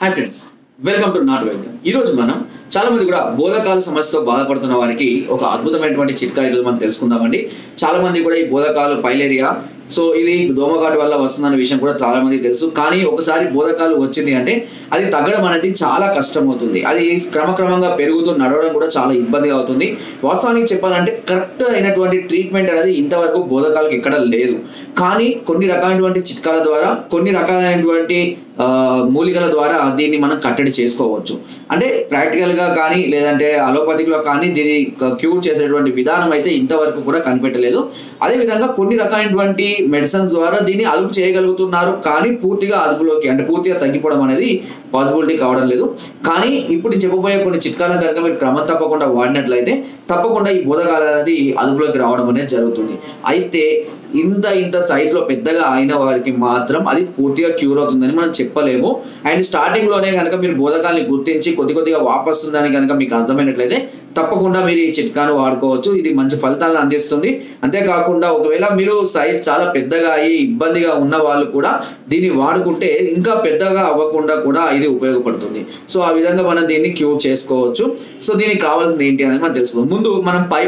Hi friends, welcome to not వైద్యం. ఈరోజు మనం చాలా మంది కూడా బోధకాల సమస్యతో బాధపడుతున్న వారికి ఒక అద్భుతమైనటువంటి చిట్కా ఈరోజు మనం తెలుసుకుందామండి. చాలా మంది కూడా ఈ బోధకాలు పైలేరియా, సో ఇది దోమకాటు వల్ల వస్తుందన్న విషయం కూడా చాలా మందికి తెలుసు. కానీ ఒకసారి బోధకాలు వచ్చింది అంటే అది తగ్గడం అనేది చాలా కష్టం అవుతుంది. అది క్రమక్రమంగా పెరుగుతూ నడవడం కూడా చాలా ఇబ్బందిగా అవుతుంది. వాస్తవానికి చెప్పాలంటే కరెక్ట్ అయినటువంటి ట్రీట్మెంట్ అనేది ఇంతవరకు బోధకాలకు ఎక్కడ లేదు. కానీ కొన్ని రకాలైనటువంటి చిట్కాల ద్వారా, కొన్ని రకాలైనటువంటి మూలికల ద్వారా దీన్ని మనం కట్టడి చేసుకోవచ్చు. అంటే ప్రాక్టికల్ గా కానీ లేదంటే అలోపతిక్ లో కానీ దీన్ని క్యూర్ చేసేటువంటి విధానం అయితే ఇంతవరకు కూడా కనిపెట్టలేదు. అదేవిధంగా కొన్ని రకాలైనటువంటి మెడిసిన్స్ ద్వారా దీన్ని అదుపు చేయగలుగుతున్నారు, కానీ పూర్తిగా అదుపులోకి అంటే పూర్తిగా తగ్గిపోవడం అనేది పాసిబిలిటీ కావడం లేదు. కానీ ఇప్పుడు చెప్పబోయే కొన్ని చిట్కాలను కనుక మీరు క్రమం తప్పకుండా వాడినట్లయితే తప్పకుండా ఈ బోధకాలు అనేది అదుపులోకి రావడం అనేది జరుగుతుంది. అయితే ఇంత సైజులో పెద్దగా అయిన వారికి మాత్రం అది పూర్తిగా క్యూర్ అవుతుందని మనం చెప్పలేము. అండ్ స్టార్టింగ్ లోనే కనుక మీరు బోధకాలని గుర్తించి కొద్దిగా వాపస్తుందని కనుక మీకు అర్థమైనట్లయితే తప్పకుండా మీరు ఈ చిట్కాను వాడుకోవచ్చు. ఇది మంచి ఫలితాలను అందిస్తుంది. అంతేకాకుండా ఒకవేళ మీరు సైజ్ చాలా పెద్దగా అయ్యి ఇబ్బందిగా ఉన్న వాళ్ళు కూడా దీన్ని వాడుకుంటే ఇంకా పెద్దగా అవ్వకుండా కూడా ఇది ఉపయోగపడుతుంది. సో ఆ విధంగా మనం దీన్ని క్యూర్ చేసుకోవచ్చు. సో దీనికి కావాల్సింది ఏంటి అనేది మనం తెలుసుకుందాం. ముందు మనం పై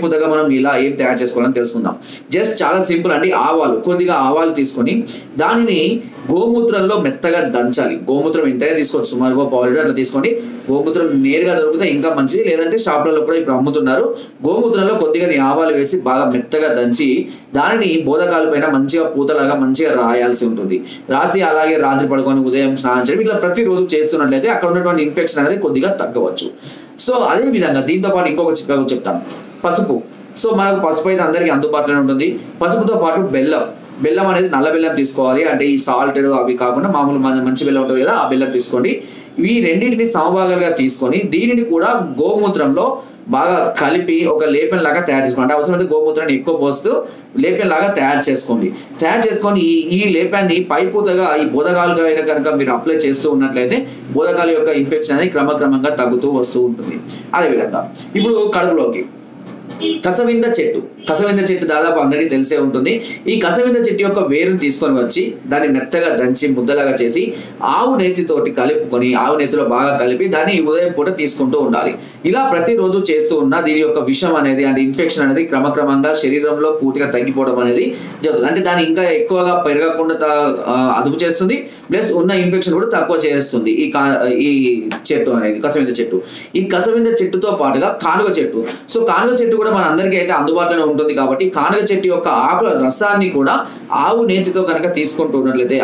పూతగా మనం ఇలా ఏం తయారు చేసుకోవాలని తెలుసుకుందాం. జస్ట్ చాలా సింపుల్ అండి. కొద్దిగా ఆవాలు తీసుకొని దానిని గోమూత్రంలో మెత్తగా దంచాలి. గోమూత్రం ఎంతైనా తీసుకోవచ్చు, సుమారుగా పౌడర్ అట్లా తీసుకోండి. గోమూత్రం నేరుగా దొరికితే ఇంకా మంచిది, లేదంటే షాపులలో కూడా ఇప్పుడు అమ్ముతున్నారు. గోమూత్రంలో కొద్దిగా ఆవాలు వేసి బాగా మెత్తగా దంచి దానిని బోధకాల పైన మంచిగా పూతలాగా మంచిగా రాయాల్సి ఉంటుంది. రాసి అలాగే రాత్రి పడుకొని ఉదయం స్నానం చేయడం ఇట్లా ప్రతిరోజు చేస్తున్నట్లయితే అక్కడ ఉన్నటువంటి ఇన్ఫెక్షన్ అనేది కొద్దిగా తగ్గవచ్చు. సో అదే విధంగా దీంతో పాటు ఇంకొక చిట్కా చెప్తాను. పసుపు. సో మనకు పసుపు అయితే అందరికీ అందుబాటులోనే ఉంటుంది. పసుపుతో పాటు బెల్లం అనేది నల్ల బెల్లం తీసుకోవాలి. అంటే ఈ సాల్ట్ అవి కాకుండా మామూలు మంచి బెల్లం ఉంటుంది కదా, ఆ బెల్లం తీసుకోండి. ఈ రెండింటిని సమభాగాలుగా తీసుకొని దీనిని కూడా గోమూత్రంలో బాగా కలిపి ఒక లేపన్ లాగా తయారు చేసుకోండి. అవసరమైతే గోమూత్రాన్ని ఎక్కువ పోస్తూ లేపన్ లాగా తయారు చేసుకొని ఈ లేపాన్ని పైపూతగా ఈ బోధకాలుగా అయినా కనుక మీరు అప్లై చేస్తూ ఉన్నట్లయితే బోధకాల యొక్క ఇన్ఫెక్షన్ అనేది క్రమక్రమంగా తగ్గుతూ వస్తూ ఉంటుంది. అదేవిధంగా ఇప్పుడు కడుపులోకి కసవింద చెట్టు దాదాపు అందరికీ తెలిసే ఉంటుంది. ఈ కసవింద చెట్టు యొక్క వేరుని తీసుకొని వచ్చి దాన్ని మెత్తగా దంచి ముద్దలాగా చేసి ఆవు నేతితోటి కలుపుకొని ఆవు నేతిలో బాగా కలిపి దాన్ని ఉదయం పూట తీసుకుంటూ ఉండాలి. ఇలా ప్రతిరోజు చేస్తూ ఉన్న దీని యొక్క విషం అనేది అంటే ఇన్ఫెక్షన్ అనేది క్రమక్రమంగా శరీరంలో పూర్తిగా తగ్గిపోవడం అనేది జరుగుతుంది. అంటే దాన్ని ఇంకా ఎక్కువగా పెరగకుండా అదుపు చేస్తుంది, ప్లస్ ఉన్న ఇన్ఫెక్షన్ కూడా తక్కువ చేస్తుంది ఈ చెట్టు అనేది కసవింద చెట్టు. ఈ కసవింద చెట్టుతో పాటుగా కానుగ చెట్టు. సో కానుగ చెట్టు కూడా మన అందరికీ అయితే అందుబాటులో ఉంటుంది. కాబట్టి కానుగ చెట్టు యొక్క ఆకుల రసాన్ని కూడా ఆవు నేతితో కనుక తీసుకుంటూ ఉన్నట్లయితే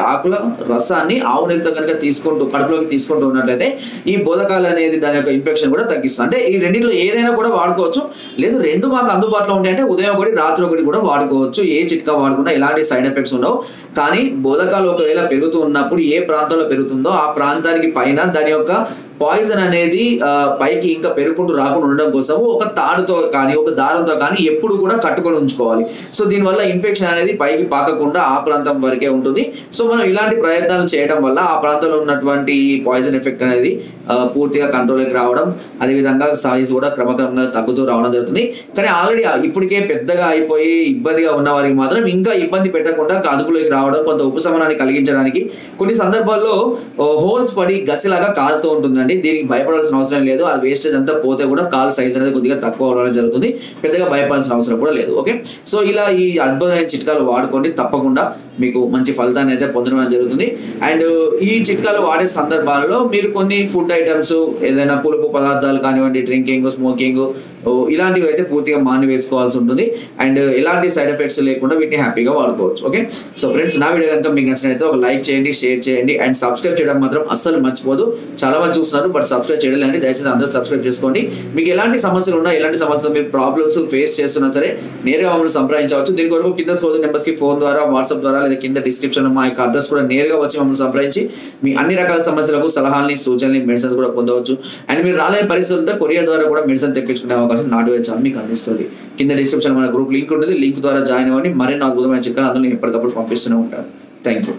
కడుపులోకి తీసుకుంటూ ఉన్నట్లయితే ఈ బోధకాలు అనేది దాని యొక్క ఇన్ఫెక్షన్ కూడా తగ్గిస్తుంది. అంటే ఈ రెండింటిలో ఏదైనా కూడా వాడుకోవచ్చు. లేదు రెండు మాకు అందుబాటులో ఉంటాయి అంటే ఉదయం ఒకటి రాత్రి ఒకటి కూడా వాడుకోవచ్చు. ఏ చిట్కా వాడుకున్నా ఎలాంటి సైడ్ ఎఫెక్ట్స్ ఉండవు. కానీ బోధకాలు ఒకవేళ పెరుగుతూ ఉన్నప్పుడు ఏ ప్రాంతంలో పెరుగుతుందో ఆ ప్రాంతానికి పైన దాని యొక్క పాయిజన్ అనేది పైకి ఇంకా పెరుగుకుంటూ రాకుండా ఉండడం కోసం ఒక తాడుతో కానీ ఒక దారంతో కానీ ఎప్పుడు కూడా కట్టుకొని ఉంచుకోవాలి. సో దీనివల్ల ఇన్ఫెక్షన్ అనేది పైకి పాకకుండా ఆ ప్రాంతం వరకే ఉంటుంది. సో మనం ఇలాంటి ప్రయత్నాలు చేయడం వల్ల ఆ ప్రాంతంలో ఉన్నటువంటి పాయిజన్ ఎఫెక్ట్ అనేది పూర్తిగా కంట్రోల్కి రావడం, అదేవిధంగా సైజ్ కూడా క్రమక్రమంగా తగ్గుతూ రావడం జరుగుతుంది. కానీ ఆల్రెడీ ఇప్పటికే పెద్దగా అయిపోయి ఇబ్బందిగా ఉన్న వారికి మాత్రం ఇంకా ఇబ్బంది పెట్టకుండా అదుపులోకి రావడం, కొంత ఉపశమనాన్ని కలిగించడానికి కొన్ని సందర్భాల్లో హోల్స్ పడి గసిలాగా కాలుతూ ఉంటుందండి. దీనికి భయపడాల్సిన అవసరం లేదు. ఆ వేస్టేజ్ అంతా పోతే కూడా కాలు సైజ్ అనేది కొద్దిగా తక్కువ అవడం జరుగుతుంది. పెద్దగా భయపడాల్సిన అవసరం కూడా లేదు. ఓకే, సో ఇలా ఈ అద్భుతమైన చిట్కాలు వాడుకోండి. తప్పకుండా మీకు మంచి ఫలితాన్ని అయితే పొందడం జరుగుతుంది. అండ్ ఈ చిట్కాలు వాడే సందర్భాలలో మీరు కొన్ని ఫుడ్ ఐటమ్స్, ఏదైనా పులుపు పదార్థాలు కానివ్వండి, డ్రింకింగ్, స్మోకింగ్ ఇలాంటివి అయితే పూర్తిగా మాని వేసుకోవాల్సి ఉంటుంది. అండ్ ఎలాంటి సైడ్ ఎఫెక్ట్స్ లేకుండా వీటిని హ్యాపీగా వాడుకోవచ్చు. ఓకే, సో ఫ్రెండ్స్, నా వీడియో కనుక మీకు నచ్చినట్లయితే ఒక లైక్ చేయండి, షేర్ చేయండి అండ్ సబ్స్క్రైబ్ చేయడం మాత్రం అస్సలు మర్చిపోదు. చాలా మంది చూస్తున్నారు బట్ సబ్స్క్రైబ్ చేయలేండి. దయచేసి అందరూ సబ్స్క్రైబ్ చేసుకోండి. మీకు ఎలాంటి సమస్యలు ఉన్నా, ఎలాంటి సమస్యలు మీరు ప్రాబ్లమ్స్ ఫేస్ చేస్తున్నా సరే నేరుగా మమ్మల్ని సంప్రదించవచ్చు. దీని కొరకు కింద స్క్రోల్ నెంబర్స్ కి ఫోన్ ద్వారా, వాట్సాప్ ద్వారా లేదా కింద డిస్క్రిప్షన్ మా యొక్క అడ్రస్ కూడా నేరుగా వచ్చి మమ్మల్ని సంప్రదించి మీ అన్ని రకాల సమస్యలకు సలహాలని, సూచనలు, మెడిసిన్స్ కూడా పొందవచ్చు. అండ్ మీరు రాలేని పరిస్థితులు ఉంటే కొరియర్ ద్వారా కూడా మెడిసిన్ తెప్పించుకునే అవకాశం నాట్ వైద్యం మీకు అందిస్తుంది. కింద డిస్క్రిప్షన్ మన గ్రూప్ లింక్ ఉంటుంది. లింక్ ద్వారా జాయిన్ అవ్వండి. మరిన్ని అద్భుతమైన చిట్కాలు అందులో ఎప్పటికప్పుడు పంపిస్తూనే ఉంటారు. Thank you.